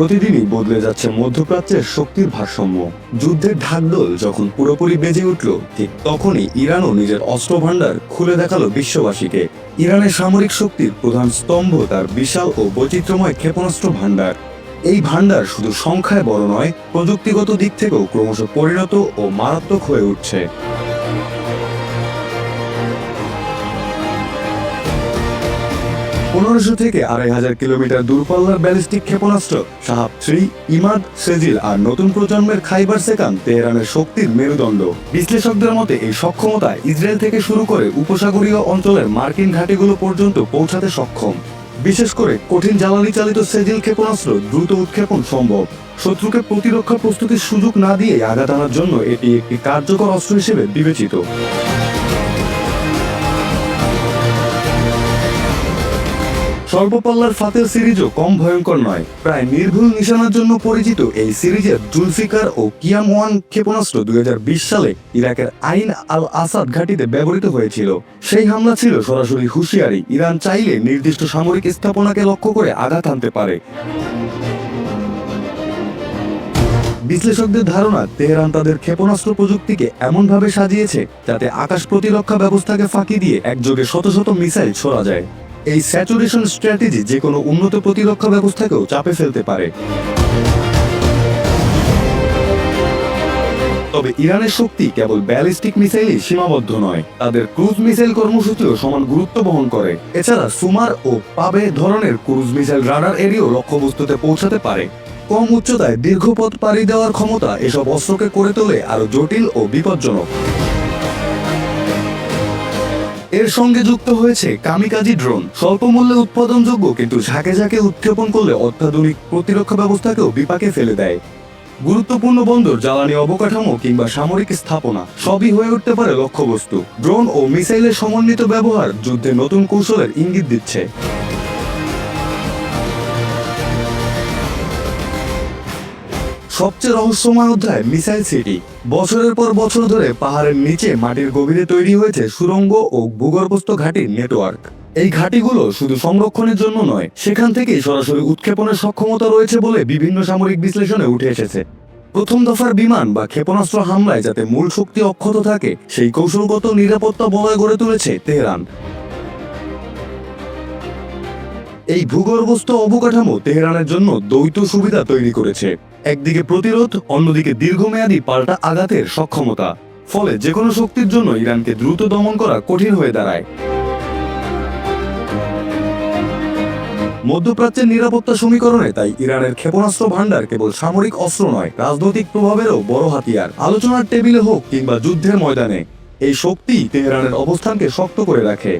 প্রতিদিনই বদলে যাচ্ছে মধ্যপ্রাচ্যের শক্তির ভারসাম্য। যুদ্ধের ঢাকঢোল যখন পুরোপুরি বেজে উঠল, ঠিক তখনই ইরানও নিজের অস্ত্র ভাণ্ডার খুলে দেখালো বিশ্ববাসীকে। ইরানের সামরিক শক্তির প্রধান স্তম্ভ তার বিশাল ও বৈচিত্র্যময় ক্ষেপণাস্ত্র ভাণ্ডার। এই ভাণ্ডার শুধু সংখ্যায় বড় নয়, প্রযুক্তিগত দিক থেকেও ক্রমশ পরিণত ও মারাত্মক হয়ে উঠছে। 1500 থেকে 2500 কিলোমিটার দূরপাল্লার ব্যালিস্টিক ক্ষেপণাস্ত্র শাহাব-3, ইমাদ, সেজিল আর নতুন প্রজন্মের খাইবার সেকান তেহরানের শক্তির মেরুদণ্ড। বিশ্লেষকদের মতে এই সক্ষমতা ইসরায়েল থেকে শুরু করে উপসাগরীয় অঞ্চলের মার্কিন ঘাঁটিগুলো পর্যন্ত পৌঁছাতে সক্ষম। বিশেষ করে কঠিন জ্বালানি চালিত সেজিল ক্ষেপণাস্ত্র দ্রুত উৎক্ষেপণ সম্ভব। শত্রুকে প্রতিরক্ষা প্রস্তুতির সুযোগ না দিয়ে আঘাত আনার জন্য এটি একটি কার্যকর অস্ত্র হিসেবে বিবেচিত। স্বল্প পাল্লার ফাতেল সিরিজও কম ভয়ঙ্কর নয়। প্রায় নির্ভুল নিশানার জন্য পরিচিত এই সিরিজের জুলফিকার ও কিয়াম-1 ক্ষেপণাস্ত্র 2020 সালে ইরাকের আইন আল আসাদ ঘাঁটিতে ব্যবহৃত হয়েছিল। সেই হামলা ছিল সরাসরি হুঁশিয়ারি, ইরান চাইলে নির্দিষ্ট সামরিক স্থাপনাকে লক্ষ্য করে আঘাত হানতে পারে। বিশ্লেষকদের ধারণা, তেহরান তাদের ক্ষেপণাস্ত্র প্রযুক্তিকে এমনভাবে সাজিয়েছে যাতে আকাশ প্রতিরক্ষা ব্যবস্থাকে ফাঁকি দিয়ে একযোগে শত শত মিসাইল ছোড়া যায়। এই স্যাচুরেশন স্ট্র্যাটেজি যে কোনো উন্নত প্রতিরক্ষা ব্যবস্থাকেও চাপে ফেলতে পারে। তবে ইরানের শক্তি কেবল ব্যালিস্টিক মিসাইলই সীমাবদ্ধ নয়, তাদের ক্রুজ মিসাইল কর্মসূচিও সমান গুরুত্ব বহন করে। এছাড়া সুমার ও পাবে ধরনের ক্রুজ মিসাইল রাডার এরিয়াও লক্ষ্যবস্তুতে পৌঁছাতে পারে। কম উচ্চতায় দীর্ঘ পথ পাড়ি দেওয়ার ক্ষমতা এসব অস্ত্রকে করে তোলে আরো জটিল ও বিপজ্জনক। এর সঙ্গে যুক্ত হয়েছে কামিকাজি ড্রোন, স্বল্প মূল্যে উৎপাদনযোগ্য কিন্তু ঝাঁকে ঝাঁকে উৎক্ষেপণ করলে অত্যাধুনিক প্রতিরক্ষা ব্যবস্থাকেও বিপাকে ফেলে দেয়। গুরুত্বপূর্ণ বন্দর, জ্বালানি অবকাঠামো কিংবা সামরিক স্থাপনা সবই হয়ে উঠতে পারে লক্ষ্যবস্তু। ড্রোন ও মিসাইলের সমন্বিত ব্যবহার যুদ্ধে নতুন কৌশলের ইঙ্গিত দিচ্ছে। সবচেয়ে রহস্যময় অধ্যায় মিসাইল সিটি। বছরের পর বছর ধরে পাহাড়ের নিচে মাটির গভীরে তৈরি হয়েছে সুড়ঙ্গ ও ভূগর্ভস্থ ঘাঁটির নেটওয়ার্ক। এই ঘাঁটিগুলো শুধু সংরক্ষণের জন্য নয়, সেখান থেকেই সরাসরি উৎক্ষেপণের সক্ষমতা রয়েছে বলে বিভিন্ন সামরিক বিশ্লেষণে উঠে এসেছে। প্রথম দফার বিমান বা ক্ষেপণাস্ত্র হামলায় যাতে মূল শক্তি অক্ষত থাকে, সেই কৌশলগত নিরাপত্তা বলয় গড়ে তুলেছে তেহরান। এই ভূগর্ভস্থ অবকাঠামো তেহরানের জন্য দ্বৈত সুবিধা তৈরি করেছে। একদিকে প্রতিরোধ, অন্যদিকে দীর্ঘমেয়াদী পাল্টা আঘাতের সক্ষমতা। ফলে যে কোনো শক্তির জন্য ইরানকে দ্রুত দমন করা কঠিন হয়ে দাঁড়ায়। মধ্যপ্রাচ্যের নিরাপত্তা সমীকরণে তাই ইরানের ক্ষেপণাস্ত্র ভাণ্ডার কেবল সামরিক অস্ত্র নয়, রাজনৈতিক প্রভাবেরও বড় হাতিয়ার। আলোচনার টেবিলে হোক কিংবা যুদ্ধের ময়দানে, এই শক্তি তেহরানের অবস্থানকে শক্ত করে রাখে।